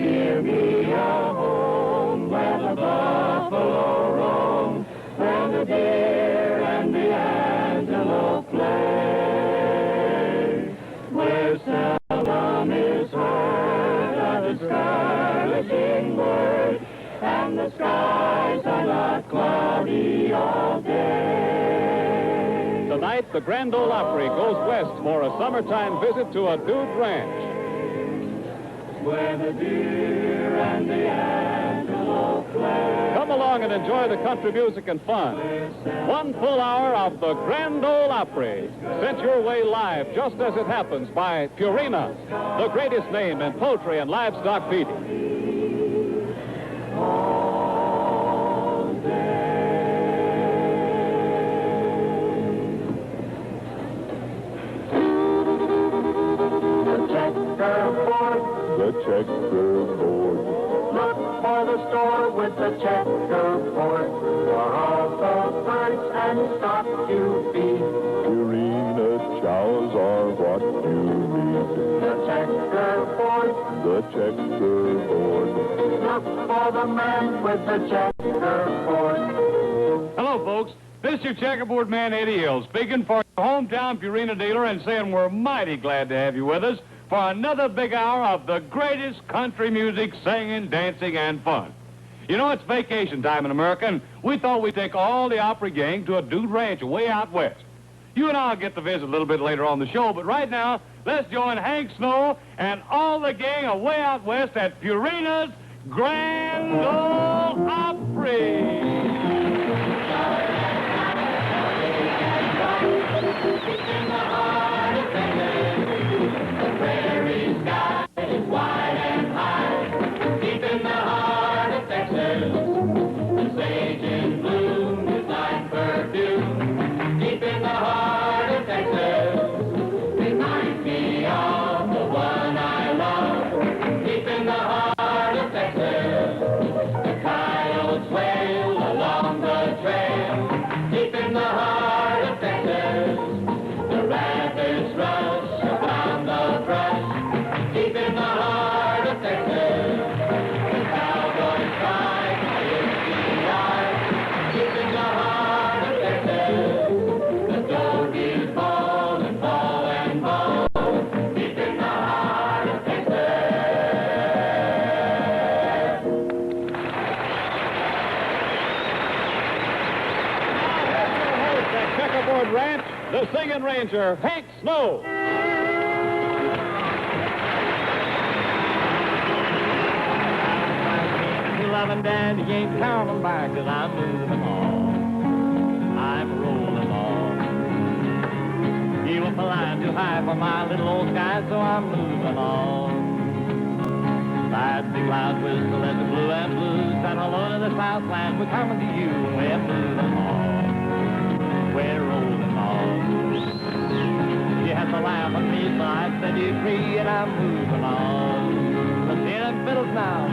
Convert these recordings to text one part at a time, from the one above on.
near me a home where the buffalo roam, where the deer and the antelope play, where seldom is heard a discouraging word, and the skies are not cloudy all day. Tonight, the Grand Ole Opry goes west for a summertime visit to a dude ranch, where the deer and the antelope play. Come along and enjoy the country music and fun. 1 full hour of the Grand Ole Opry, sent your way live just as it happens by Purina, the greatest name in poultry and livestock feeding. All day. The checkerboard. The checkerboard. Look for the store with the checkerboard, for all the birds and stock you feed. Purina chows are what you need. The checkerboard. The checkerboard. Look for the man with the checkerboard. Hello, folks. This is your checkerboard man, Eddy, speaking for your hometown Purina dealer and saying we're mighty glad to have you with us for another big hour of the greatest country music, singing, dancing, and fun. You know, it's vacation time in America, and we thought we'd take all the Opry gang to a dude ranch way out west. You and I'll get to visit a little bit later on the show, but right now, let's join Hank Snow and all the gang away out west at Purina's Grand Ole Opry. Ranch, the singing ranger, Hank Snow. Loving daddy ain't coming back, 'cause I'm moving on. I'm rolling on. He was flying too high for my little old sky, so I'm moving on. Ride the cloud whistle as the blue and blue, and hello to the Southland, we're coming to you, and we're moving on. We're rolling on. You have to laugh at me, so I set you free, and I'm moving on. Let's hear them fiddles now.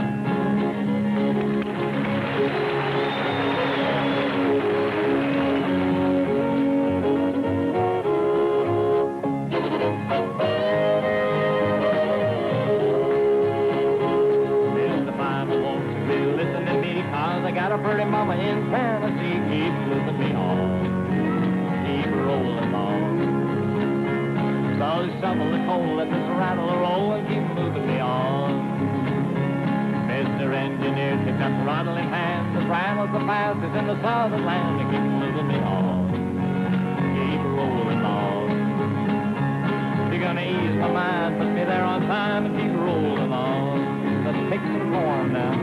Mr. Farmer, won't you listen to me, 'cause I got a pretty mama in Tennessee. Keep moving me on. Rolling on. So shovel the coal, let this rattle roll, and keep moving me on. Mr. Engineer, take that throttle in hand, the rattle's the fastest in the southern land, and keep moving me on. Keep rolling on. You're gonna ease my mind, put me there on time, and keep rolling on. Let's take some corn now.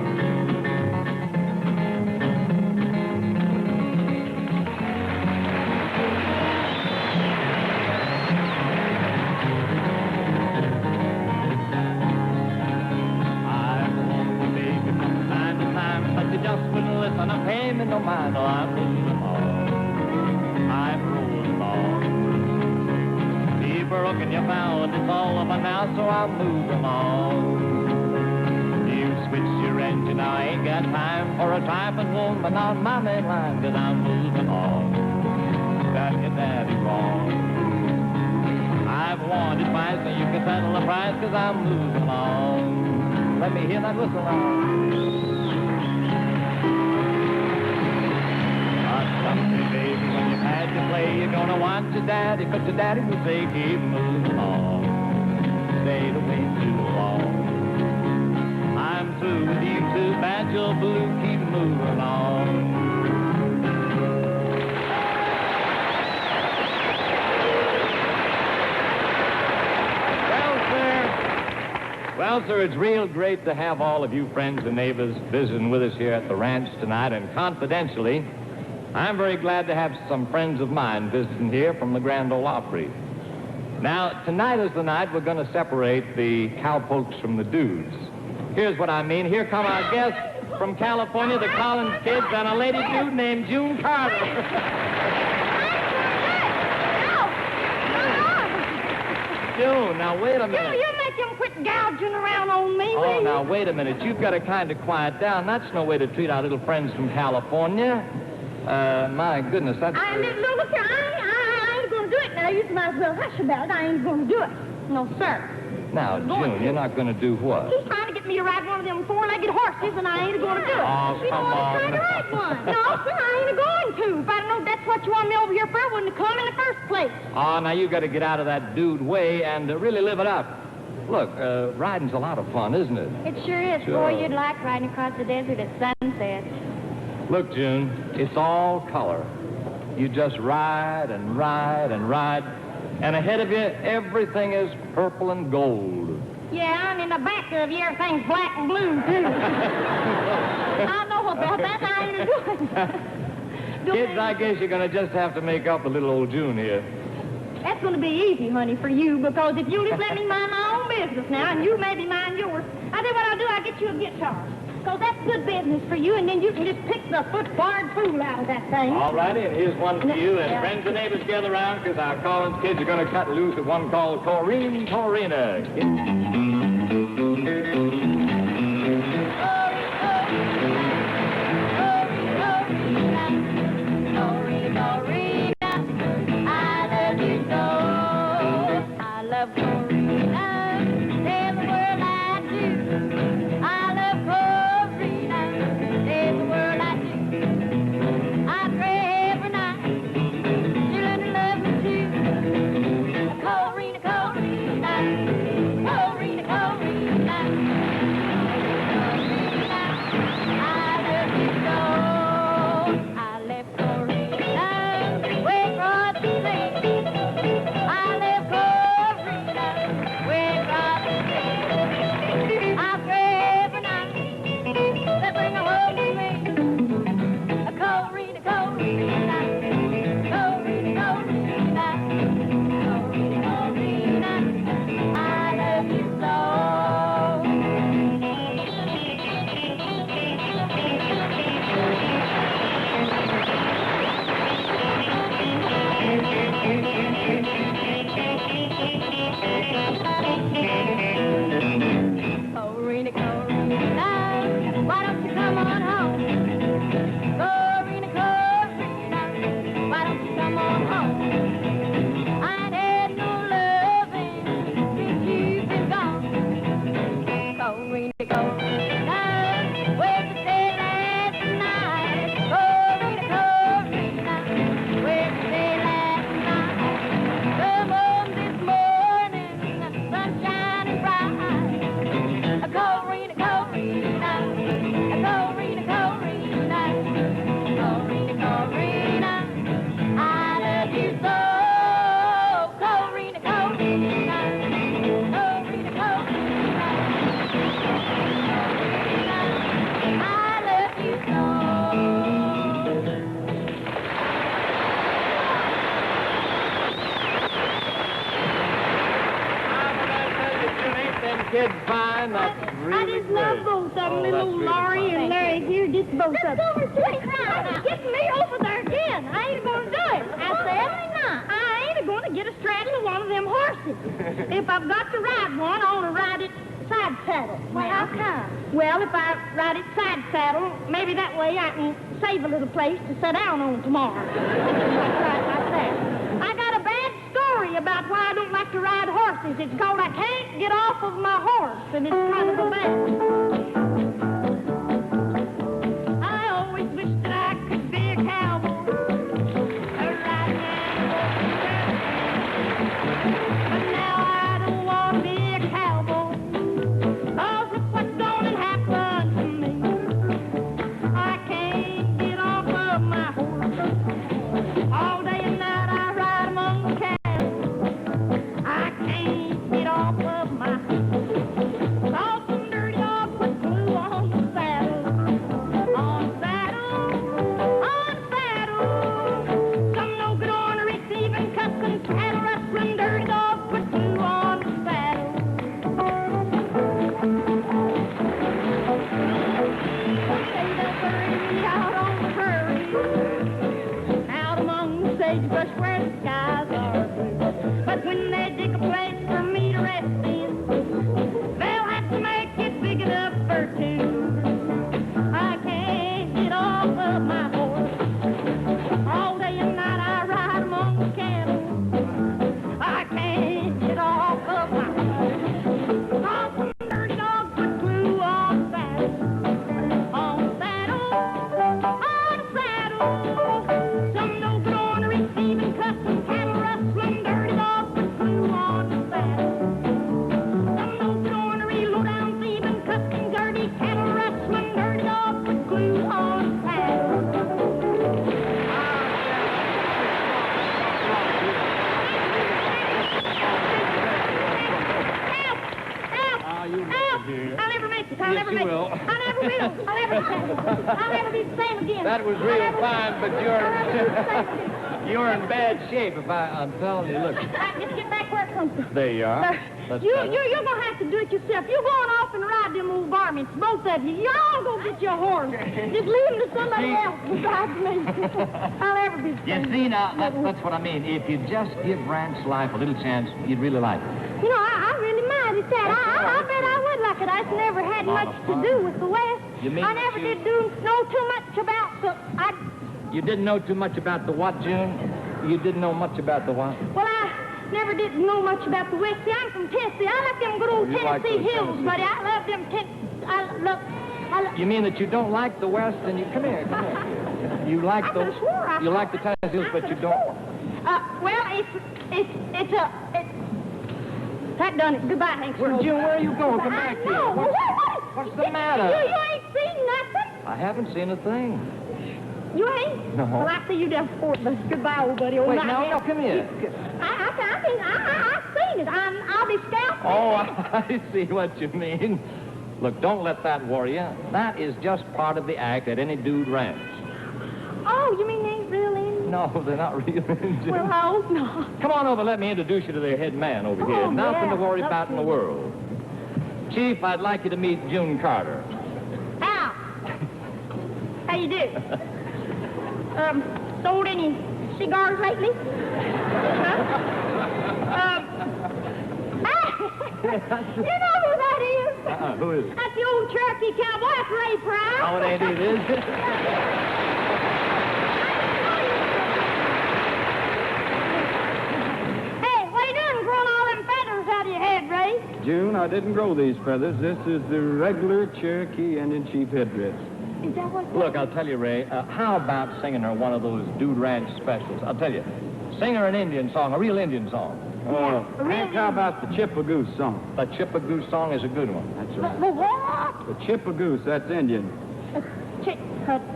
I'm paying no mind, oh, I'm moving on. I'm rolling on. Keep rocking your found, it's all over now, so I'm moving on. You switch your engine, I ain't got time for a driving woman on my main line, 'cause I'm moving on. Got your daddy wrong. I've wanted twice, so you can settle the price, 'cause I'm moving on. Let me hear that whistle now. Someday, baby, when you've had your play, you're gonna want your daddy, but your daddy will say, keep moving on. Stayed away too long. I'm through with you too, banjo blue, keep moving on. Well, sir, it's real great to have all of you friends and neighbors visiting with us here at the ranch tonight, and confidentially, I'm very glad to have some friends of mine visiting here from the Grand Ole Opry. Now, tonight is the night we're going to separate the cowpokes from the dudes. Here's what I mean. Here come our guests from California, the Collins kids, and a lady dude named June Carter. June, now wait a minute. You make him quit gouging around on me, will Oh, you? now wait a minute. You've got to kind of quiet down. That's no way to treat our little friends from California. My goodness, that's... Look, I ain't going to do it now. You might as well hush about it. I ain't going to do it. No, sir. Now, June, you're not going to do what? He's trying to get me to ride one of them four-legged horses, and I ain't going to do it. Oh, come on. He's trying to ride one. No, sir, I ain't going to. If I know that's what you want me over here for, I wouldn't have come in the first place. Oh, now you got to get out of that dude way and really live it up. Look, riding's a lot of fun, isn't it? It sure is. Sure. Boy, you'd like riding across the desert at sunset. Look, June, it's all color. You just ride and ride and ride, and ahead of you, everything is purple and gold. Yeah, and in the back of you, everything's black and blue, too. I know about that. I ain't doing it. Kids, I guess you're going to just have to make up with little old June here. That's going to be easy, honey, for you, because if you just let me mind my own business now, and you maybe mind yours, I tell you what I'll do, I'll get you a guitar. Because that's good business for you, and then you can just pick the foot-barred fool out of that thing. All righty, and here's one for you, and Yeah. friends and neighbors gather around, because our Collins kids are going to cut loose with one called Corrine Corina. Kids fine, that's really I just love good. both of them, Oh, little that's really Laurie fine. and Larry here, just both of them. Get me over there again. I ain't going to do it. I said, I ain't going to get a straddle of one of them horses. If I've got to ride one, I want to ride it side saddle. Well, how come? Well, if I ride it side saddle, maybe that way I can save a little place to sit down on tomorrow. Right like that. I got a bad story about why I don't like to ride horses. It's called I can't get off of my horse, and it's kind of a bad. I always wish that I could be a cowboy, a riding but now I don't want to be a cowboy, 'cause look what's going to happen to me. I can't get off of my horse. All day and night I ride among the cattle. I can't get off of my horse. 'Cause some dirty dog put glue on the saddle. On saddle, on saddle. Some no good ornery thieving, cussing, cattle rustling, dirty dog put glue on the saddle. Say they'll bury me out on the prairie, out among the sagebrush where the skies are blue. But when they dig a place for me to rest in, they'll have to make it big enough for two. I can't get off of my horse. All day and night I ride among the cattle. I can't get off of my horse. 'Cause some dirty dog put glue on saddle. On saddle, on saddle. Some no good ornery thieving, cussing, cattle rustling, dirty dog put glue on the saddle. Some no good ornery, low down thieving, cussing, dirty cattle rustling, dirty dog put glue on the saddle. Help! Help! Help! I'll never make it. I'll never you make will. it. I'll never will. I'll never be the same again. That was I'll real never- fine, but I'll never be the same again. you're in bad shape. I'm telling you, look. I just get back where it comes from. There you are. That's You're better. going to have to do it yourself. You're going off and ride them old varmints, both of you. You're all going to get your horse. Just leave them to somebody else besides me. I'll never be the You same. see, now, that's what I mean. If you just give Ranch Life a little chance, you'd really like it. You know, I really mind at that. I bet I would like it. I just never had Lot much of to fun. do with the West. You mean I that never you- did know too much about the... You didn't know too much about the what, June? You didn't know much about the what? Well, I never did know much about the West. See, I'm from Tennessee. I like them good old Oh, you like Tennessee those hills, Tennessee buddy. I love them I love... You mean that you don't like the West and you... Come here. You like I those... could've swore I You like the swore. Tennessee hills, I but you could've don't... swore. Well, that done it. Goodbye, Hank. June, where are you going? Come back here. No, What's the matter? You ain't seen nothing? I haven't seen a thing. You ain't? No. Well, I see you down for it, but goodbye, old buddy. Old Wait, night, now, man. now, come here. I've seen it. I'll be scalped. Oh, I see what you mean. Look, don't let that worry you. That is just part of the act at any dude ranch. Oh, you mean they ain't real in? No, they're not real. Well, I hope not. Come on over, let me introduce you to their head man over here. Oh, Nothing yeah. to worry about in the world. Chief, I'd like you to meet June Carter. How? How you do? Sold any cigars lately? Huh? You know who that is? Who is it? That's the old Cherokee cowboy, that's Ray Price. Oh, it ain't it, is it? Hey, what are you doing growing all them feathers out of your head, Ray? June, I didn't grow these feathers. This is the regular Cherokee Indian chief headdress. Is that what? Look, I'll tell you, Ray, how about singing her one of those Dude Ranch specials? I'll tell you, sing her an Indian song, a real Indian song. Hank, how about the Chippegoose song? The Chippegoose song is a good one. That's The right. what? The Chippegoose, that's Indian.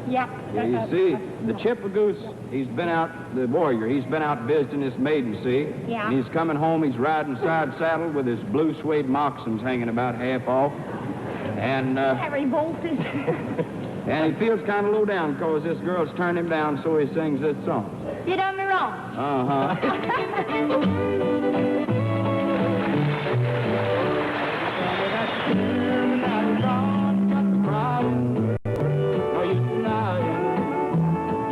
Yeah. Yeah, you see, the Chippegoose, he's been out, the warrior, he's been out visiting his maiden, see? Yeah. And he's coming home, he's riding side saddle with his blue suede moccasins hanging about half off. And, Harry bolted. and he feels kind of low down because this girl's turned him down, so he sings this song. You done me wrong. Uh-huh.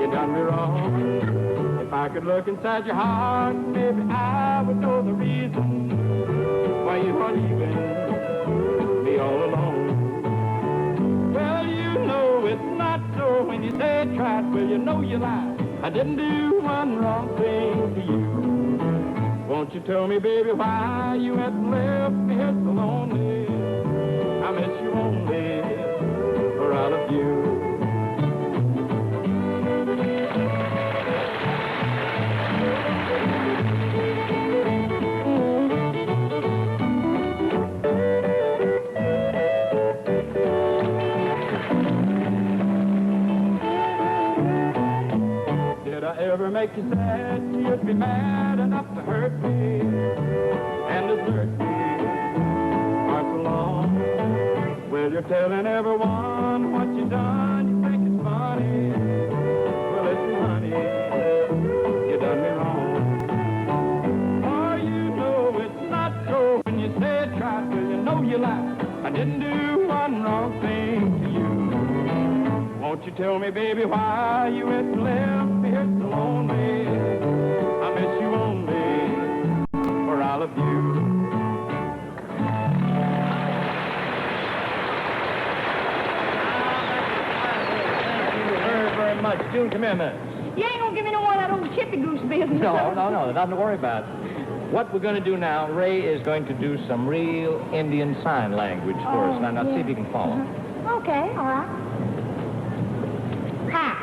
You done me wrong. If I could look inside your heart, maybe I would know the reason why you are leaving me all alone. Well, you know it's not so when you say it tried. Well, you know you lied. I didn't do one wrong thing to you. Won't you tell me, baby, why you have left me here so lonely? I miss you only, for I love you. Did I ever make you sad? You'd be mad enough to hurt me and desert me for so long. Well, you're telling everyone what you done. You think it's funny. Well, listen, honey, you done me wrong. For you know it's not so when you say it right. Well, you know you lied. I didn't do one wrong thing to you. Won't you tell me, baby, why you had left me here so lonely? I miss you only, for I love you. Thank you very, very much. June, come here a minute. You ain't gonna give me no more of that old chippy goose business. No, nothing to worry about. What we're going to do now, Ray is going to do some real Indian sign language for us. Now, see if you can follow. Okay, all right. Ha.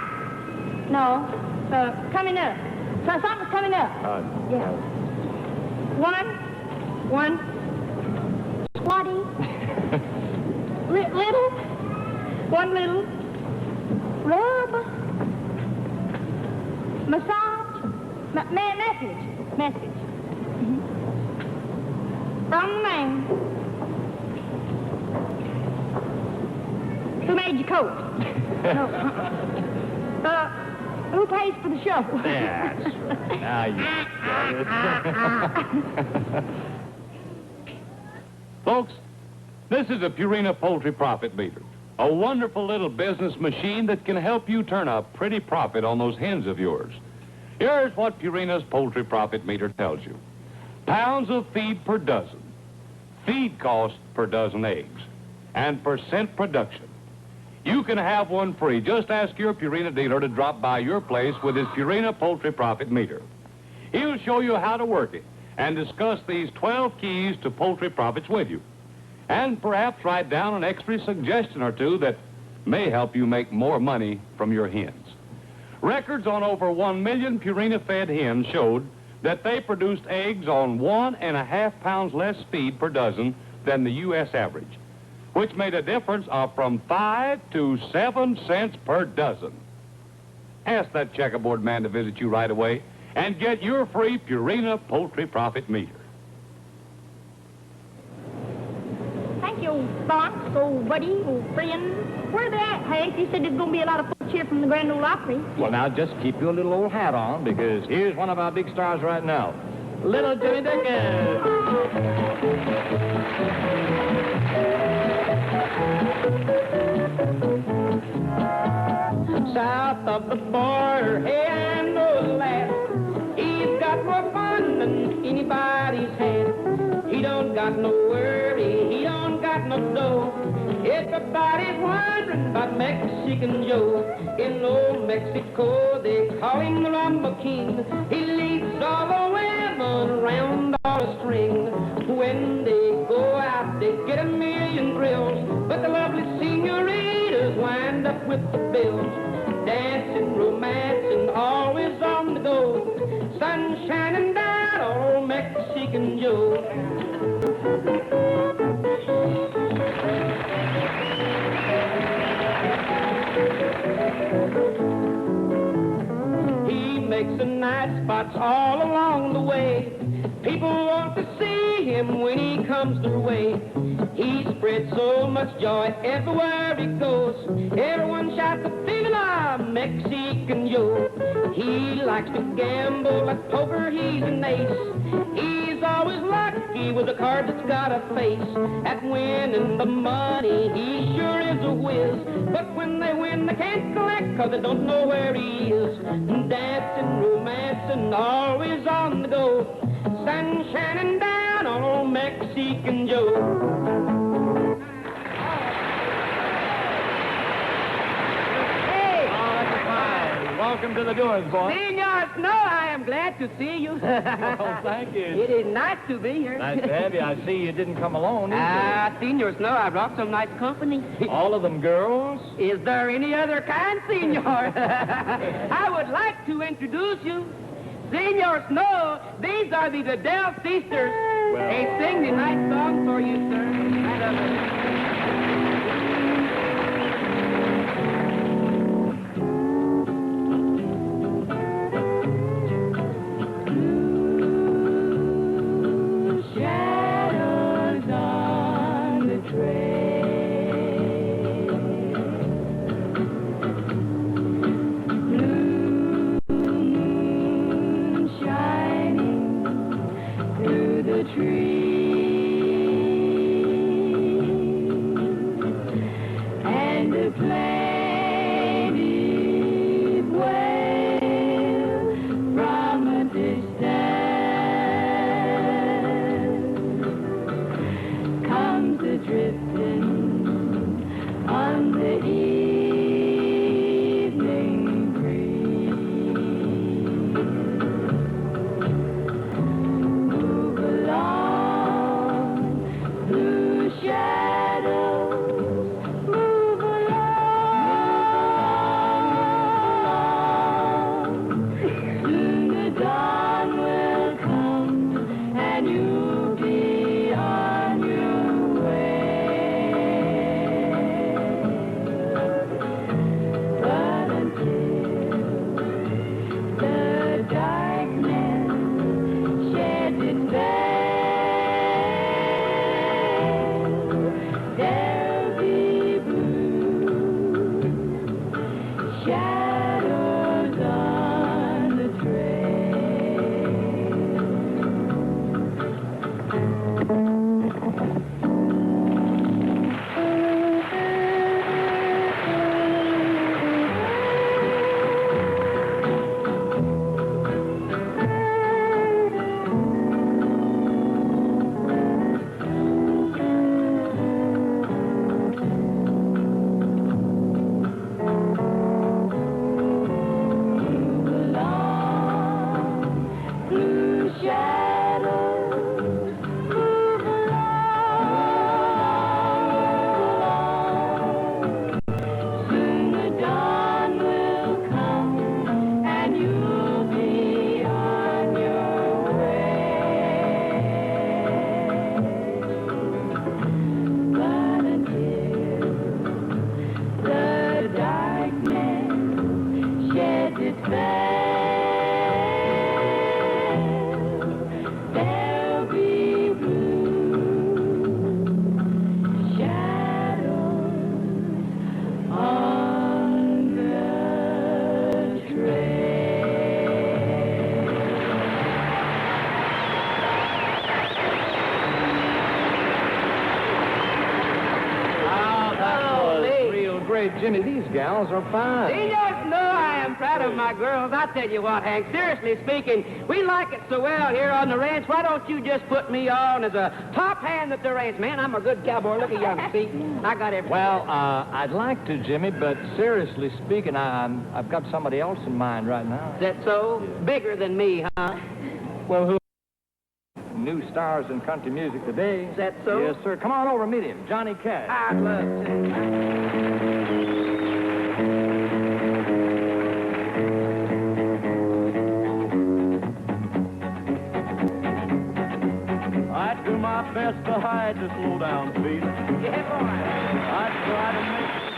No. Coming up. So something's coming up. Yeah. One. Squatty. Little. One little. Rub. Massage. Message. From the man who made your coat. No. Who pays for the show? That's right. Now you got it. Folks, this is a Purina Poultry Profit Meter. A wonderful little business machine that can help you turn a pretty profit on those hens of yours. Here's what Purina's Poultry Profit Meter tells you. Pounds of feed per dozen, feed cost per dozen eggs, and percent production. You can have one free. Just ask your Purina dealer to drop by your place with his Purina Poultry Profit Meter. He'll show you how to work it and discuss these 12 keys to poultry profits with you. And perhaps write down an extra suggestion or two that may help you make more money from your hens. Records on over 1 million Purina-fed hens showed that they produced eggs on 1.5 pounds less feed per dozen than the U.S. average, which made a difference of from 5 to 7 cents per dozen. Ask that checkerboard man to visit you right away and get your free Purina Poultry Profit Meter. Thank you, old Bonks, old buddy, old friend. Where are they at, Hank? You said there's going to be a lot of folks here from the Grand Ole Opry. Well, now, just keep your little old hat on, because here's one of our big stars right now. Little Jimmy Dickens. South of the border, hey, I know the lad. He's got more fun than anybody's had. He don't got no worry, he don't got no dough. Everybody's wondering about Mexican Joe. In old Mexico, they call him the Rumble King. He leads all the women around on a string. When they go out, they get a million thrills. But the lovely senoritas wind up with the bills. Dancing, romancing, always on the go. Sun shining down on old Mexican Joe. He makes the night spots all along the way. People want to see him when he comes their way. He spreads so much joy everywhere he goes. Everyone shouts the Viva Mexican Joe. He likes to gamble like poker, he's an ace. He's always lucky with a card that's got a face. At winning the money, he sure is a whiz. But when they win, they can't collect, cause they don't know where he is. Dancing, romancing, always on the go. Sun shining down on old Mexican Joe. Hey! Oh, that's fine. Welcome to the doings, boy. Senor Snow, I am glad to see you. Oh, thank you. It is nice to be here. Nice to have you. I see you didn't come alone, Senor Snow, I brought some nice company. All of them girls? Is there any other kind, Senor? I would like to introduce you. Senor Snow, these are the Goodell sisters. Well. They sing the nice song for you, sir. Right up. Jimmy, these gals are fine. Senor Snow, I am proud of my girls. I tell you what, Hank, seriously speaking, we like it so well here on the ranch. Why don't you just put me on as a top hand at the ranch? Man, I'm a good cowboy. Look at you, see? I got everything. Well, I'd like to, Jimmy, but seriously speaking, I've got somebody else in mind right now. Is that so? Yeah. Bigger than me, huh? Well, who? New stars in country music today. Is that so? Yes, sir. Come on over, meet him. Johnny Cash. I'd love to. I do my best to hide this low-down feeling. Yeah, boy. I try to make it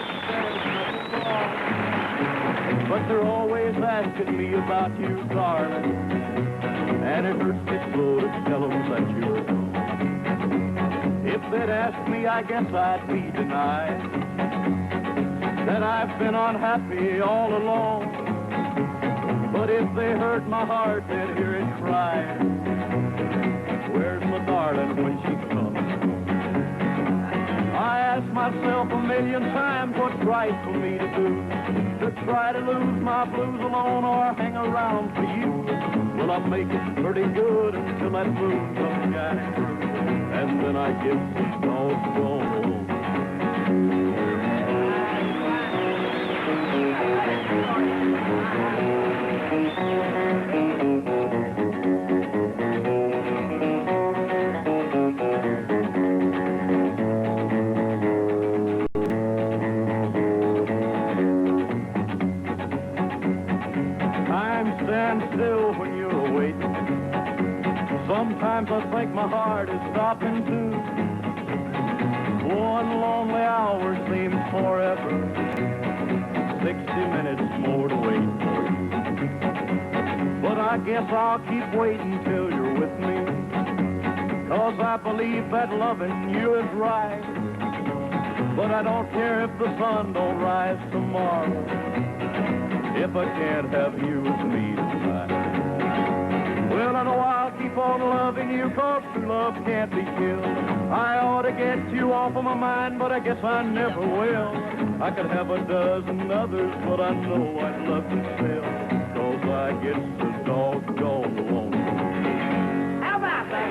better, but they're always asking me about you, darling. And it hurts me slow to tell them that you're gone. If they'd ask me, I guess I'd be denied that I've been unhappy all along. But if they hurt my heart, they'd hear it cry. Where's my darling when she comes? I ask myself a million times what's right for me to do. To try to lose my blues alone or hang around for you. Well, I make it pretty good until that moon comes shining through. And then I get some doggone. heart is stopping too. One lonely hour seems forever. 60 minutes more to wait for you. But I guess I'll keep waiting till you're with me. 'Cause I believe that loving you is right. But I don't care if the sun don't rise tomorrow, if I can't have you with me tonight. Well, I know I'll keep on loving you, 'cause true love can't be killed. I ought to get you off of my mind, but I guess I never will. I could have a dozen others, but I know I'd love to still, 'cause I get so doggone lonely. How about that?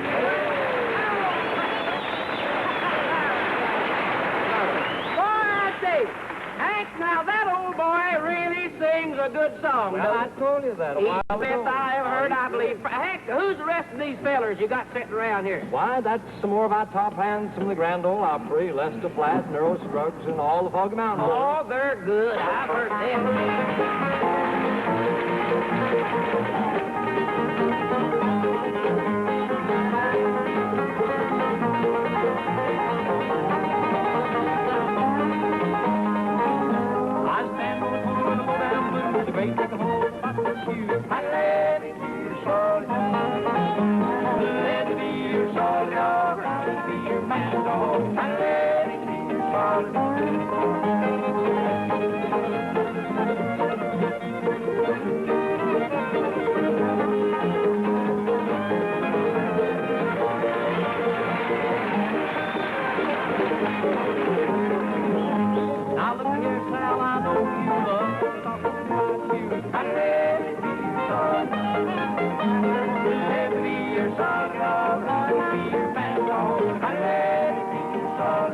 Hank, now that old boy really sings a good song. Well, I told you that a while ago. Best I ever heard, I believe. Hank, who's the rest of these fellers you got sitting around here? Why, that's some more of our top hands from the Grand Ole Opry, Lester Flatt, and Earl Scruggs, and all the Foggy Mountain Boys. Oh, they're good. I've heard them. Now look here, Sal, I know you love talking about you. I'm ready to be your son. Let me be your son, I'll be your man dog. I'm ready to be your son.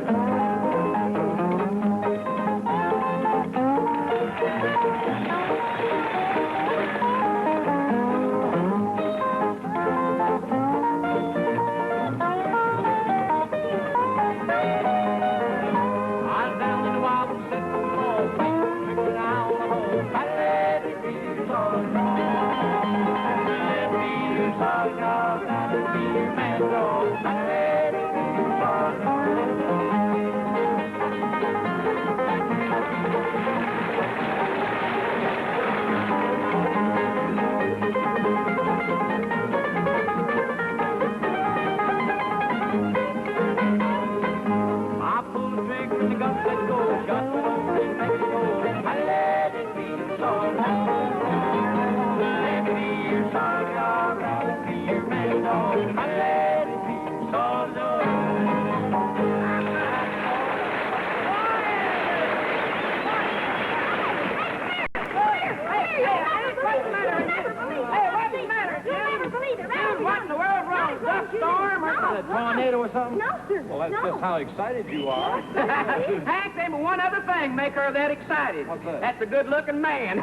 A tornado or something? No, sir. Well, that's just how excited you are. Hank, there's one other thing make her that excited. What's that? That's a good-looking man. You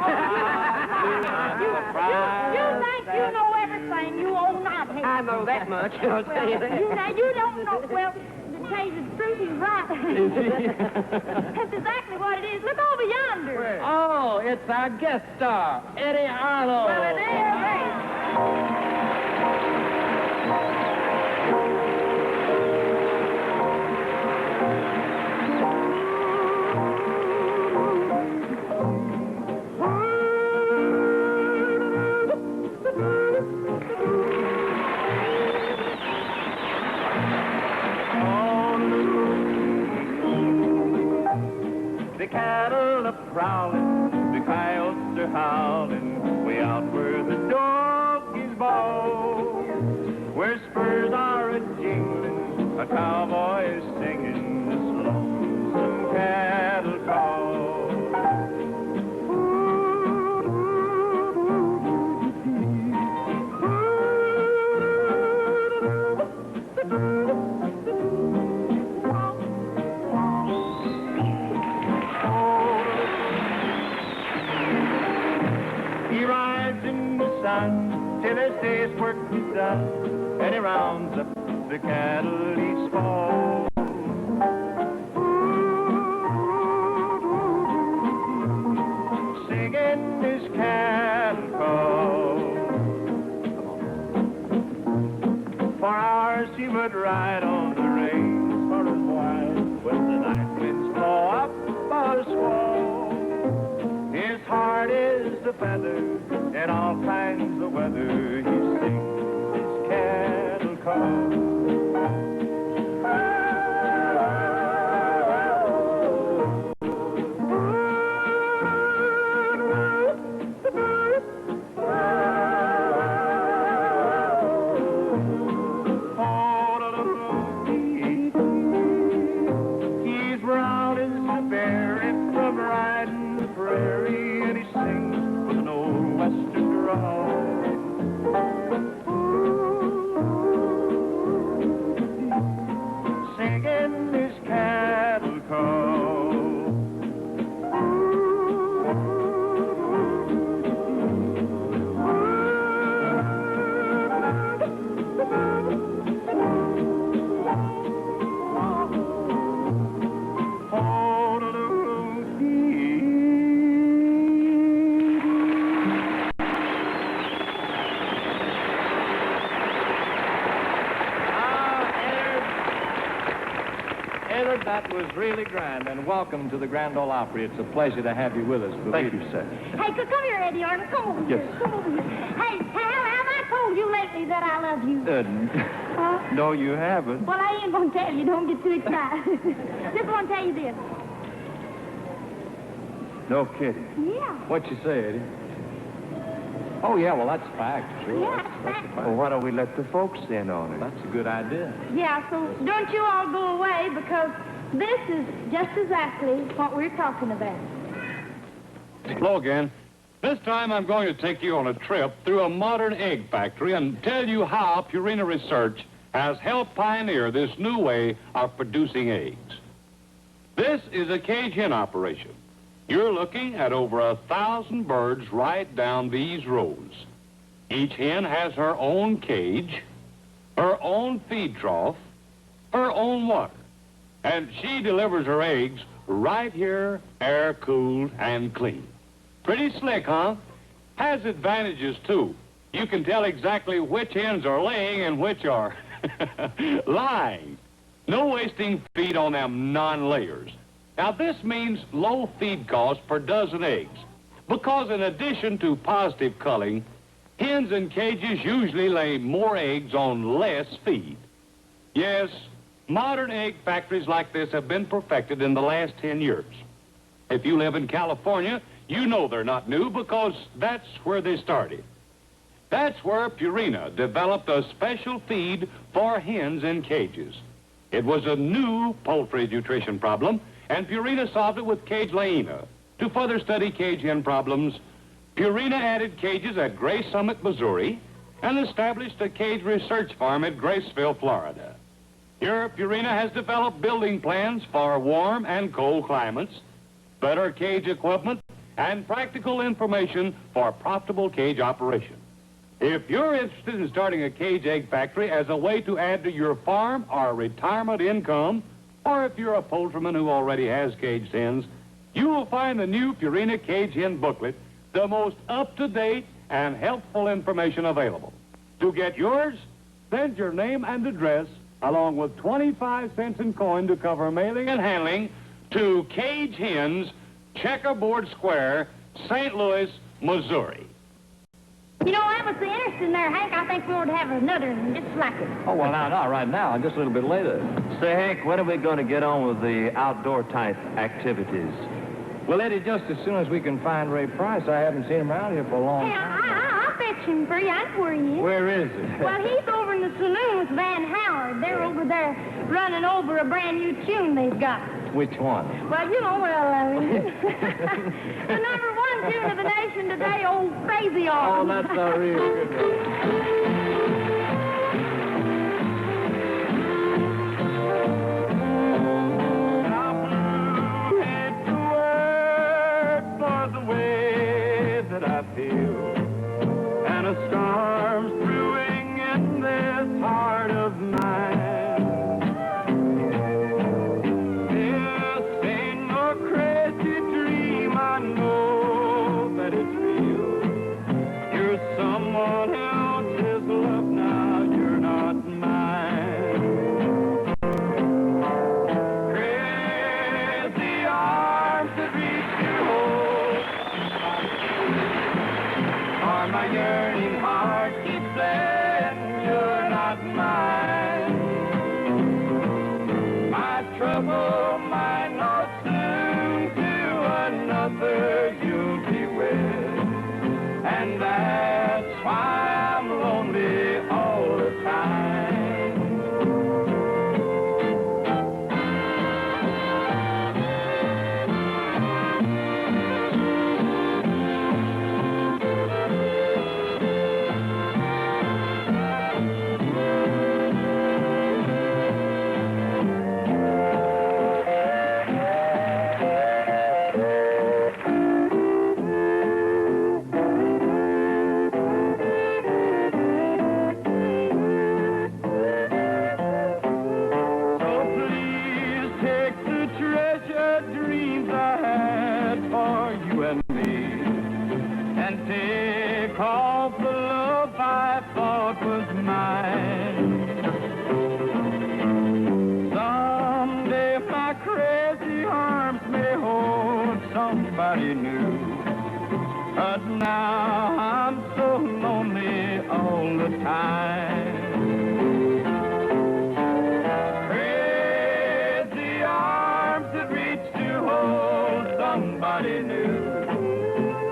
think you know everything, you old knothead. I know that much. I'll tell you that. You don't know. Well, to tell you the truth, he's right. That's exactly what it is. Look over yonder. Oh, it's our guest star, Eddy Arnold. Well, it is. The cattle are prowling, the coyotes are howling, way out where the donkeys bawl. Where spurs are a-jingling, a cowboy is singing this lonesome cattle call. Till his day's work is done, and he rounds up the cattle each fall. Singing his cattle call. For hours he would ride feather, in all kinds of weather, he sings his cattle call. That was really grand, and welcome to the Grand Ole Opry. It's a pleasure to have you with us. Thank you, sir. Hey, come here, Eddie Arnold. Come over here. Yes. Come over here. Hey, have I told you lately that I love you? Huh? No, you haven't. Well, I ain't going to tell you. Don't get too excited. Just want to tell you this. No kidding. Yeah. What you say, Eddie? Oh, yeah, well, that's a fact, sure. Yeah, that's fact. Well, why don't we let the folks in on it? That's a good idea. Yeah, so don't you all go away because this is just exactly what we're talking about. Hello again. This time I'm going to take you on a trip through a modern egg factory and tell you how Purina Research has helped pioneer this new way of producing eggs. This is a cage hen operation. You're looking at over 1,000 birds right down these rows. Each hen has her own cage, her own feed trough, her own water. And she delivers her eggs right here, air-cooled and clean. Pretty slick, huh? Has advantages, too. You can tell exactly which hens are laying and which are lying. No wasting feed on them non-layers. Now, this means low feed cost per dozen eggs, because in addition to positive culling, hens in cages usually lay more eggs on less feed. Yes, modern egg factories like this have been perfected in the last 10 years. If you live in California, you know they're not new because that's where they started. That's where Purina developed a special feed for hens in cages. It was a new poultry nutrition problem, and Purina solved it with Cage Laina. To further study cage hen problems, Purina added cages at Gray Summit, Missouri, and established a cage research farm at Graceville, Florida. Here, Purina has developed building plans for warm and cold climates, better cage equipment, and practical information for profitable cage operation. If you're interested in starting a cage egg factory as a way to add to your farm or retirement income, or if you're a poultryman who already has caged hens, you will find the new Purina Cage Hen booklet the most up-to-date and helpful information available. To get yours, send your name and address along with 25 cents in coin to cover mailing and handling to Cage Hens, Checkerboard Square, St. Louis, Missouri. You know, that was the interesting there, Hank. I think we ought to have another one just like it. Oh, well, now, not right now, just a little bit later. Say, Hank, when are we going to get on with the outdoor type activities? Well, Eddie, just as soon as we can find Ray Price. I haven't seen him around here for a long Hey, time. I'll fetch him for you. I know where he is. Where is he? Well, he's over in the saloon with Van Howard. They're over there running over a brand new tune they've got. Which one? Well, you know, the number one tune of the nation today, old Crazy Arnold. Oh, that's a real good one. I feel, and a storm's brewing in this heart of mine. This ain't no crazy dream, I know that it's real. You're someone else's trouble might not soon to another you'll be with. And that's why I'm lonely all the time. Somebody new, but now I'm so lonely all the time. Crazy arms that reach to hold somebody new,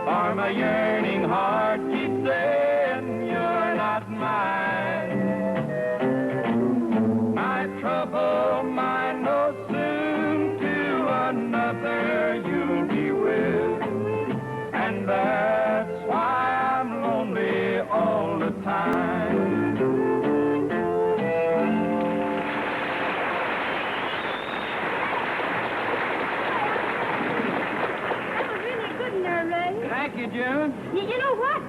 for my yearning heart keeps saying you're not mine. My trouble might know soon to another you'll be with, and that's why I'm lonely all the time. That was really good in there, Ray. Thank you, June. You know what?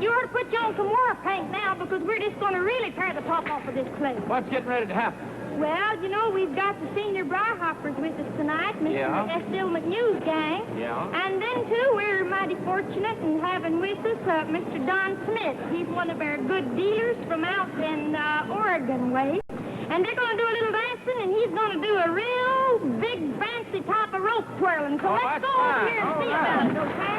You ought to put you on some more paint now, because we're just going to really tear the top off of this place. What's getting ready to happen? Well, you know, we've got the senior Bryhoppers with us tonight, Mr. Yeah. S.L. McNew's gang. Yeah. And then, too, we're mighty fortunate in having with us Mr. Don Smith. He's one of our good dealers from out in Oregon way. And they're going to do a little dancing, and he's going to do a real big, fancy type of rope twirling. So Oh, let's that's go over fine. here and All see right. about it, okay?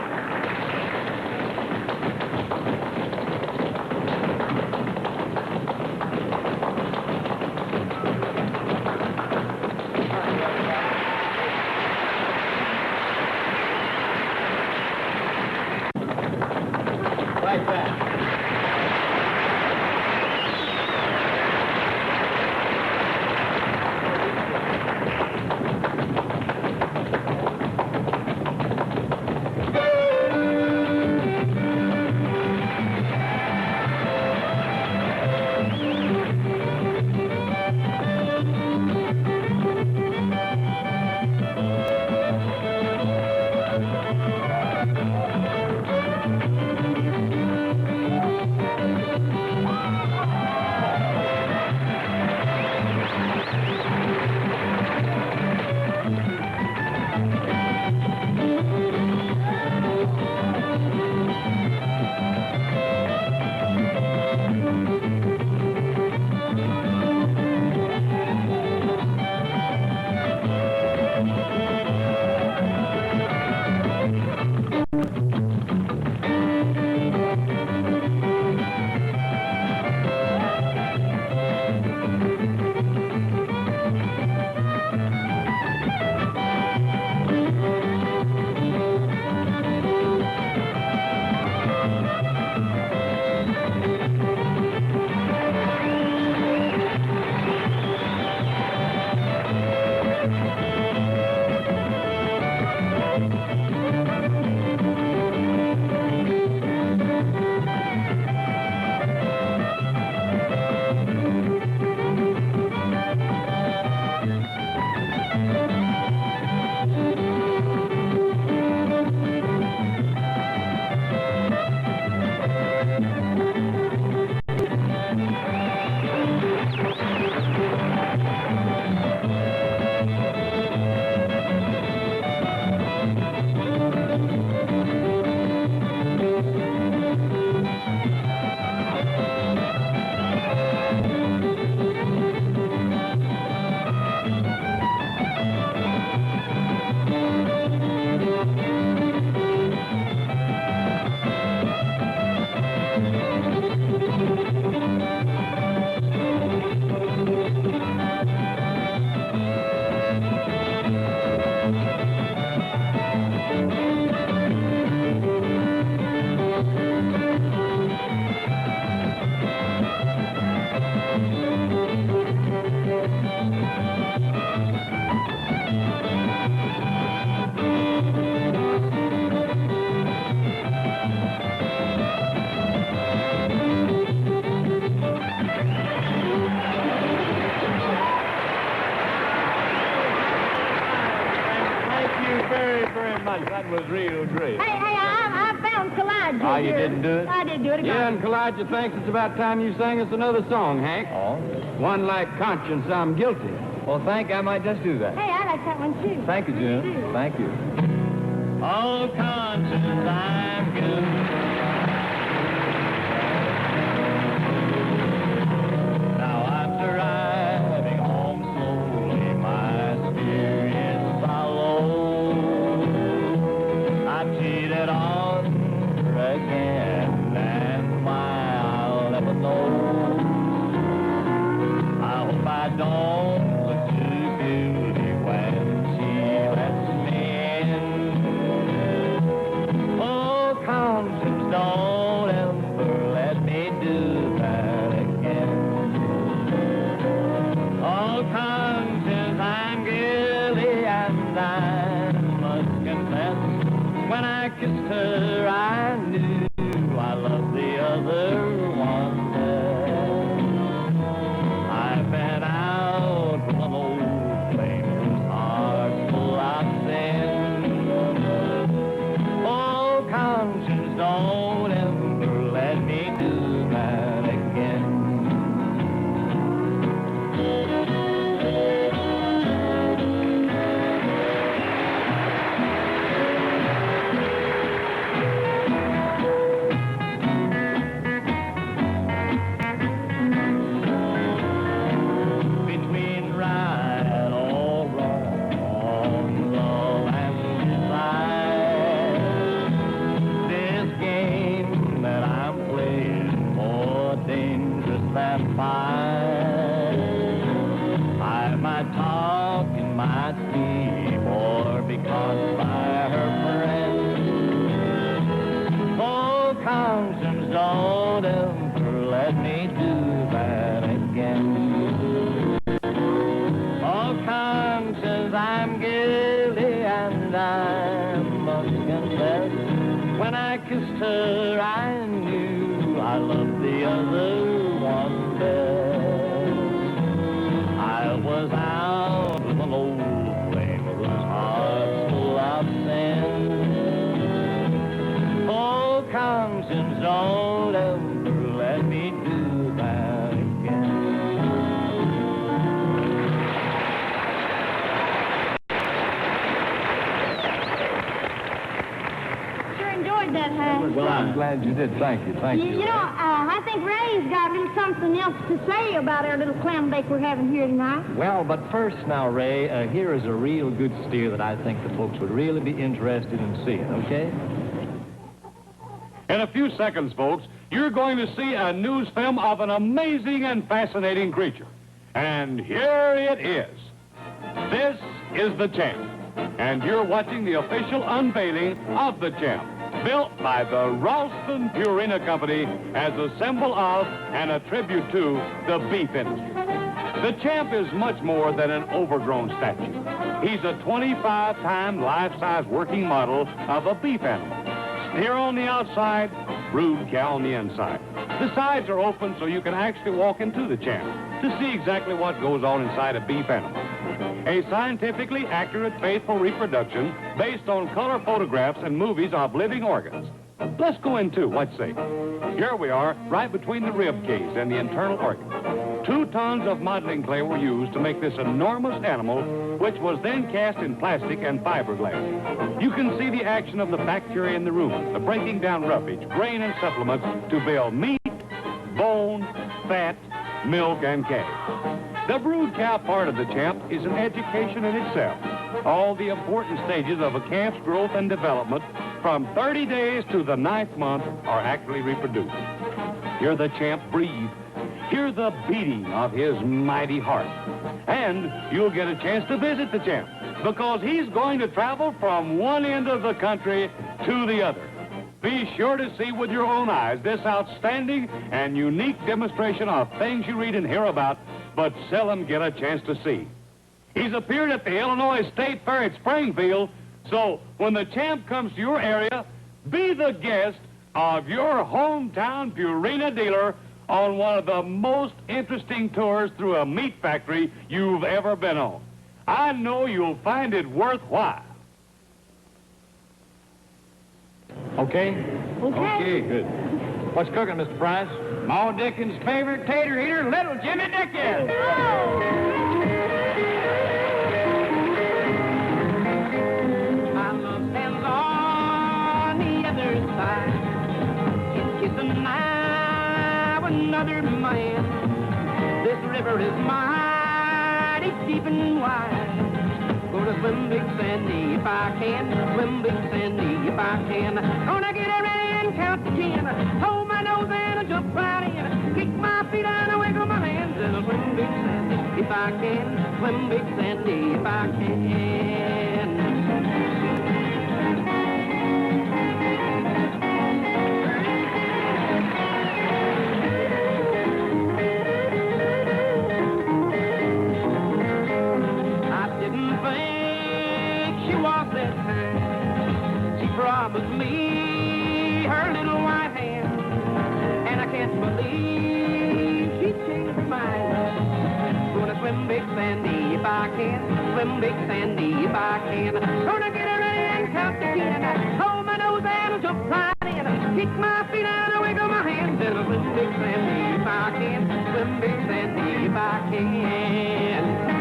Like that. very much. That was real great. Hey, I found Kalijah. Oh, you didn't do it? I didn't do it. Yeah, and Kalijah thinks it's about time you sang us another song, Hank. Oh? One like Conscience, I'm Guilty. Well, I might just do that. Hey, I like that one, too. Thank you, Jim. Thank you. Oh, conscience, I'm guilty. Now I'm driving home slowly, my spirit's hollow. I've cheated on her again, and why I'll never know. I hope I don't look too beauty when she lets me in. Oh, conscience, don't ever let me do that again. Oh, conscience, I'm guilty, and I must confess, when I kissed her, I knew I loved the other one best. I've been out with an old flame whose heart's full of sin. Oh, conscience, don't ever let me do that again. Between right or wrong, love and desire, this game that I'm playing more dangerous than fire. I might talk and might sleep or be caught by her friends. Oh, conscience, don't ever let me do that again. Oh, conscience, I'm guilty, and I must confess, when I kissed her, I knew I loved the other one best. I was out with an old flame whose heart's full of sin. Oh, conscience, don't ever let me do that again. Sure enjoyed that, Hank. Well, I'm glad you did. Thank you. Thank you. You know, I think Ray's got a little something else to say about our little clam bake we're having here tonight. Well, but first now, Ray, here is a real good steer that I think the folks would really be interested in seeing, okay? In a few seconds, folks, you're going to see a news film of an amazing and fascinating creature. And here it is. This is the Champ. And you're watching the official unveiling of the Champ, built by the Ralston Purina Company as a symbol of and a tribute to the beef industry. The Champ is much more than an overgrown statue. He's a 25-time life-size working model of a beef animal. Steer on the outside, brood cow on the inside. The sides are open so you can actually walk into the Champ to see exactly what goes on inside a beef animal. A scientifically accurate, faithful reproduction based on color photographs and movies of living organs. Let's go into, what say? Here we are, right between the rib cage and the internal organ. 2 tons of modeling clay were used to make this enormous animal, which was then cast in plastic and fiberglass. You can see the action of the bacteria in the rumen, the breaking down roughage, grain, and supplements to build meat, bone, fat, milk, and calf. The brood cow part of the Champ is an education in itself. All the important stages of a calf's growth and development from 30 days to the 9th month are actually reproduced. Hear the Champ breathe. Hear the beating of his mighty heart. And you'll get a chance to visit the Champ because he's going to travel from one end of the country to the other. Be sure to see with your own eyes this outstanding and unique demonstration of things you read and hear about, but seldom get a chance to see. He's appeared at the Illinois State Fair at Springfield, so when the Champ comes to your area, be the guest of your hometown Purina dealer on one of the most interesting tours through a meat factory you've ever been on. I know you'll find it worthwhile. Okay? Okay. Good. What's cooking, Mr. Price? Ma Dickens' favorite tater eater, little Jimmy Dickens. My love stands on the other side, kissing now another man. This river is mighty deep and wide. Gonna swim Big Sandy if I can, swim Big Sandy if I can. Gonna get ready and count to 10. Hold my nose and jump right in. Kick my feet and wiggle my hands and I'll swim Big Sandy if I can, swim Big Sandy if I can. Promised me her little white hand, and I can't believe she changed her mind. Gonna swim Big Sandy if I can, swim Big Sandy if I can. Gonna get her ready and count to 10. Hold my nose and jump right in. Kick my feet and wiggle my hands and I'll swim Big Sandy if I can, swim Big Sandy if I can.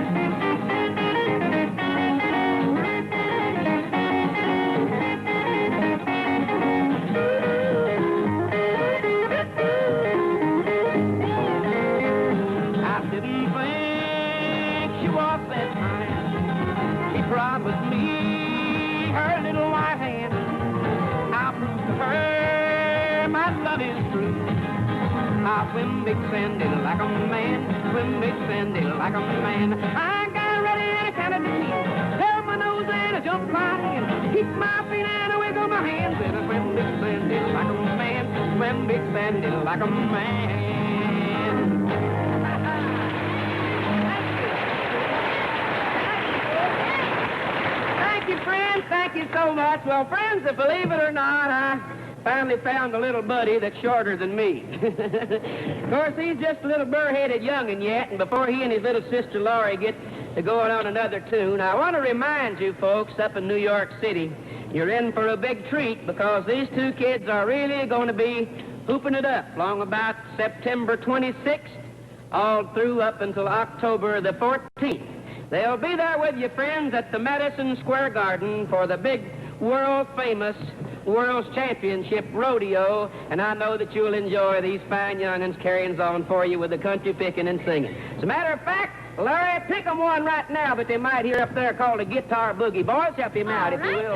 Promised me her little white hand. I'll prove to her my love is true. I'll swim Big Sandy like a man, swim Big Sandy like a man. I got ready and I counted to 10. Held my nose and I jumped right in. Keep my feet and I wiggle my hands and I swim Big Sandy like a man, swim Big Sandy like a man. Friends, thank you so much. Well, friends, believe it or not, I finally found a little buddy that's shorter than me. Of course, he's just a little burr-headed young'un yet, and before he and his little sister Laurie get to going on another tune, I want to remind you folks up in New York City, you're in for a big treat because these two kids are really going to be hooping it up long about September 26th, all through up until October the 14th. They'll be there with you, friends, at the Madison Square Garden for the big world-famous World's Championship Rodeo, and I know that you'll enjoy these fine young'uns carrying on for you with the country picking and singing. As a matter of fact, Larry, pick 'em one right now, but they might hear up there called a guitar boogie. Boys, help him out, if you will.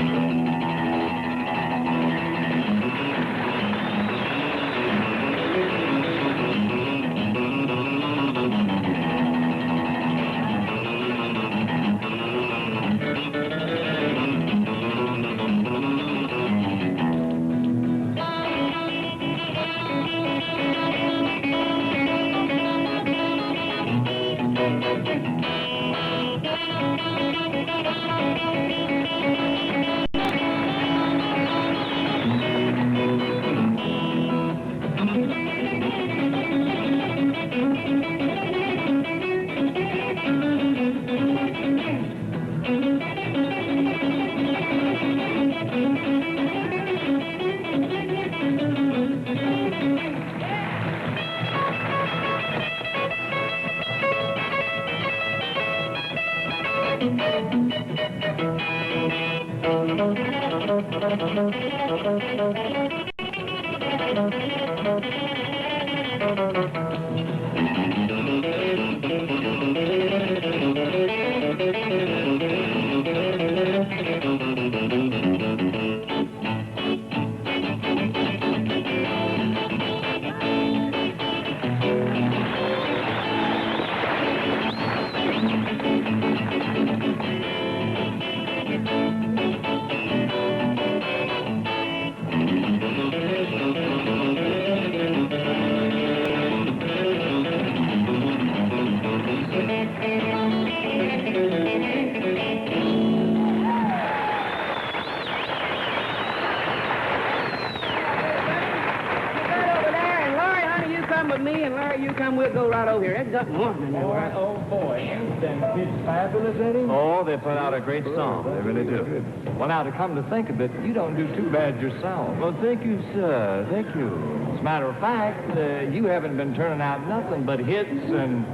Eddie and Larry, you come. We'll go right over here. It's got warm in there. Oh, boy. Ain't them kids fabulous, Eddie? Oh, they put out a great song. They really do. Well, now, to come to think of it, you don't do too bad yourself. Well, thank you, sir. Thank you. As a matter of fact, you haven't been turning out nothing but hits and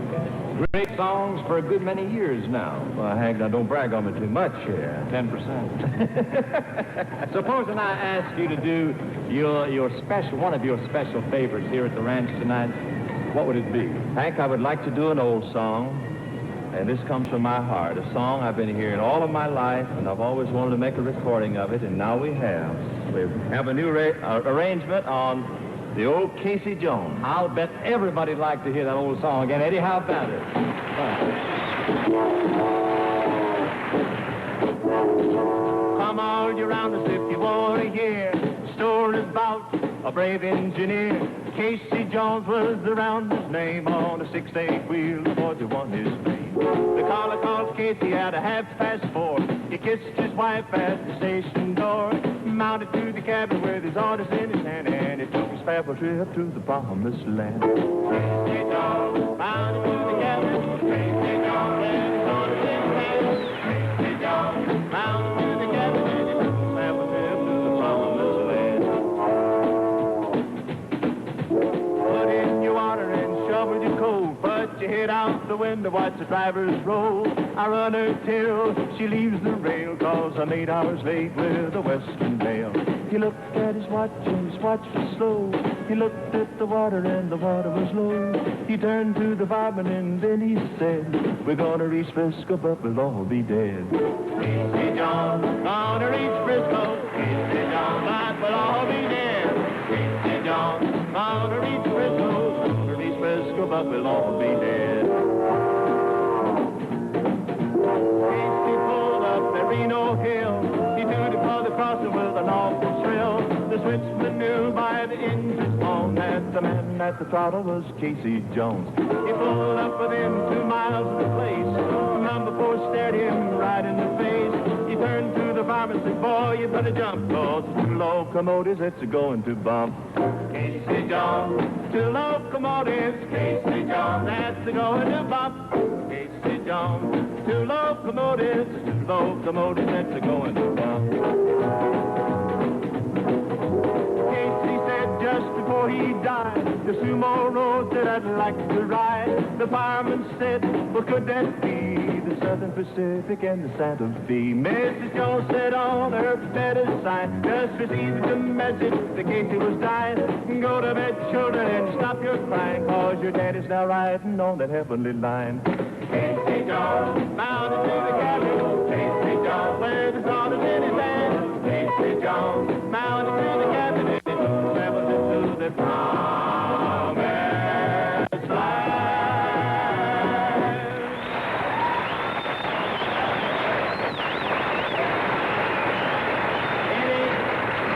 great songs for a good many years now. Well, Hank, now don't brag on me too much here. 10%. Supposing I ask you to do one of your special favorites here at the ranch tonight, what would it be? Hank, I would like to do an old song, and this comes from my heart. A song I've been hearing all of my life, and I've always wanted to make a recording of it, and now we have. We have a new arrangement on the old Casey Jones. I'll bet everybody'd like to hear that old song again. Eddie, how about it? Come all year round as if you want to hear stories about a brave engineer. Casey Jones was the rounder's name on a 6-8 wheel. The boys who won his fame. The caller called Casey at 4:30. He kissed his wife at the station door, mounted to the cabin with his orders in his hand, and he took his farewell trip to the promised land. Casey Jones mounted to the cabin. Casey Jones had his orders in his hand. Casey Jones mounted to the cabin, and he took his farewell trip to the promised land. Put in your water and shovel your coal. Put your head out the window, watch the drivers roll. I run her till she leaves the rail, 'cause I'm 8 hours late with the Western Mail. He looked at his watch and his watch was slow. He looked at the water and the water was low. He turned to the fireman and then he said, we're gonna reach Frisco, but we'll all be dead. Casey Jones, gonna reach Frisco. Casey Jones, but we'll all be dead. Casey Jones, gonna reach Frisco. Gonna reach Frisco, but we'll all be dead. Casey pulled up the Reno Hill. He tooted for the crossing with an awful thrill. The switchman knew by the engine's moan that the man at the throttle was Casey Jones. He pulled up within 2 miles of the place. Number 4 stared him right in the face. He turned to the fireman and said, boy, you better jump, 'cause the 2 locomotives that's going to bump. Casey Jones, 2 locomotives. Casey Jones, that's going to bump. Casey Jones, 2 locomotives. 2 locomotives that's going to bump. Casey said just before he died, there's 2 more roads that I'd like to ride. The fireman said, well, could that be the Southern Pacific and the Santa Fe? Mrs. Jones said on her bedside, just received the message that Casey was dying. Go to bed, children, and stop your crying, 'cause your daddy's now riding on that heavenly line. Casey Jones, mounted to the cabin. Casey Jones, with his orders in his hand. Casey Jones, mounted to the cabin, and he traveled into the promised land.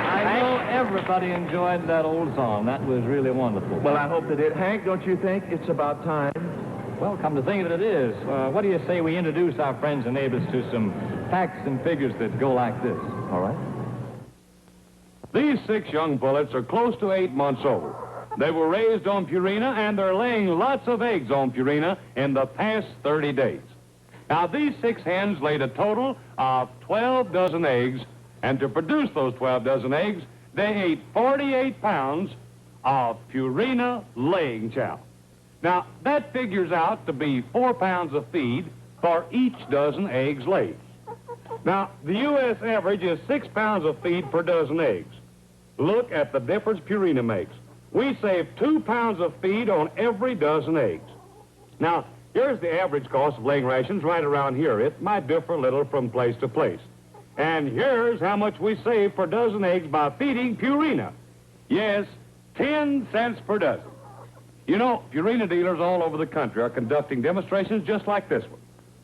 I know everybody enjoyed that old song. That was really wonderful. Well, I hope they did. Hank, don't you think it's about time? Well, come to think of it, it is. What do you say we introduce our friends and neighbors to some facts and figures that go like this? All right. These 6 young pullets are close to 8 months old. They were raised on Purina, and they're laying lots of eggs on Purina in the past 30 days. Now, these 6 hens laid a total of 12 dozen eggs, and to produce those 12 dozen eggs, they ate 48 pounds of Purina laying chow. Now, that figures out to be 4 pounds of feed for each dozen eggs laid. Now, the U.S. average is 6 pounds of feed per dozen eggs. Look at the difference Purina makes. We save 2 pounds of feed on every dozen eggs. Now, here's the average cost of laying rations right around here. It might differ a little from place to place. And here's how much we save per dozen eggs by feeding Purina. Yes, 10 cents per dozen. You know, Purina dealers all over the country are conducting demonstrations just like this one.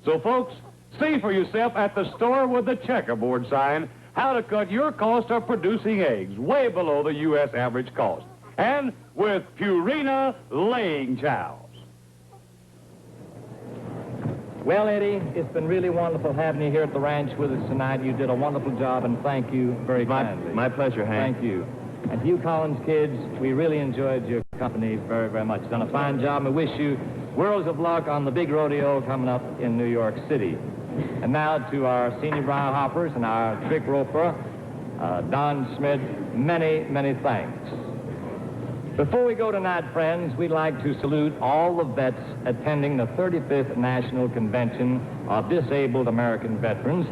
So, folks, see for yourself at the store with the checkerboard sign how to cut your cost of producing eggs way below the U.S. average cost. And with Purina laying chows. Well, Eddie, it's been really wonderful having you here at the ranch with us tonight. You did a wonderful job, and thank you very kindly. My pleasure, Hank. Thank you. And to you Collins kids, we really enjoyed your company very, very much. Done a fine job, and we wish you worlds of luck on the big rodeo coming up in New York City. And now to our senior brow hoppers and our trick roper, Don Schmidt, many, many thanks. Before we go tonight, friends, we'd like to salute all the vets attending the 35th National Convention of Disabled American Veterans,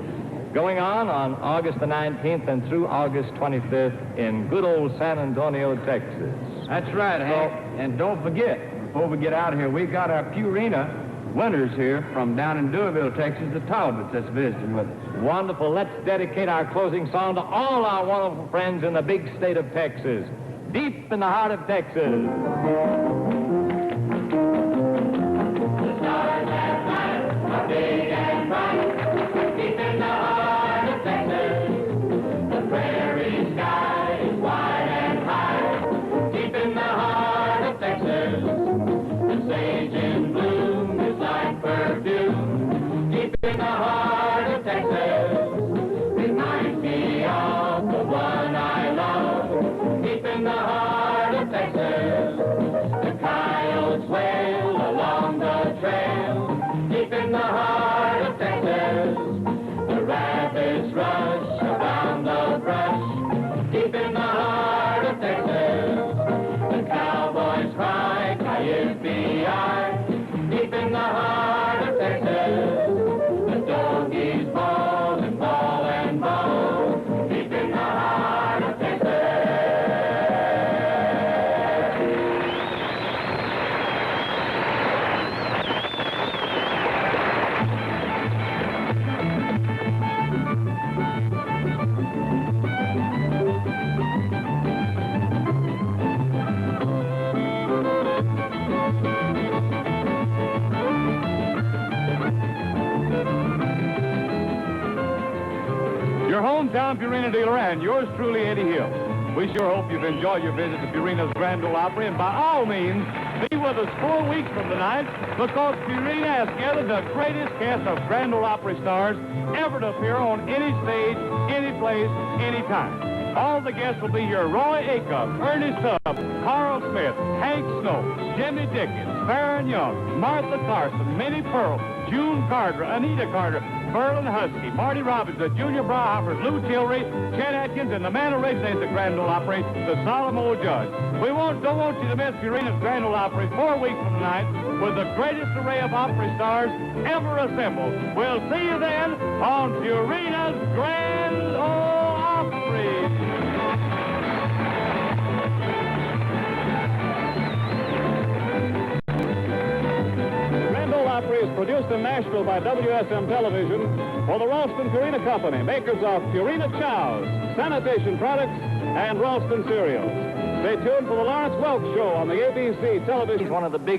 going on August the 19th and through August 25th in good old San Antonio, Texas. That's right, Hank. And don't forget, before we get out of here, we've got our Purina winners here from down in Deweyville, Texas, the Talbots that's visiting with us. Wonderful. Let's dedicate our closing song to all our wonderful friends in the big state of Texas. Deep in the heart of Texas. Your hometown Purina dealer and yours truly, Eddie Hill. We sure hope you've enjoyed your visit to Purina's Grand Ole Opry, and by all means, be with us 4 weeks from tonight, because Purina has gathered the greatest cast of Grand Ole Opry stars ever to appear on any stage, any place, any time. All the guests will be here: Roy Acuff, Ernest Tubb, Carl Smith, Hank Snow, Jimmy Dickens, Farron Young, Martha Carson, Minnie Pearl, June Carter, Anita Carter, Merlin Husky, Marty Robbins, the Junior Browhoppers, Lou Tillery, Chet Atkins, and the man who originated the Grand Ole Opry, the solemn old judge. We don't want you to miss Purina's Grand Ole Opry 4 weeks from tonight, with the greatest array of opera stars ever assembled. We'll see you then on Purina's Grand Ole Opry. Is produced in Nashville by WSM Television for the Ralston Purina Company, makers of Purina Chows, sanitation products, and Ralston cereals. Stay tuned for the Lawrence Welk Show on the ABC television. One of the big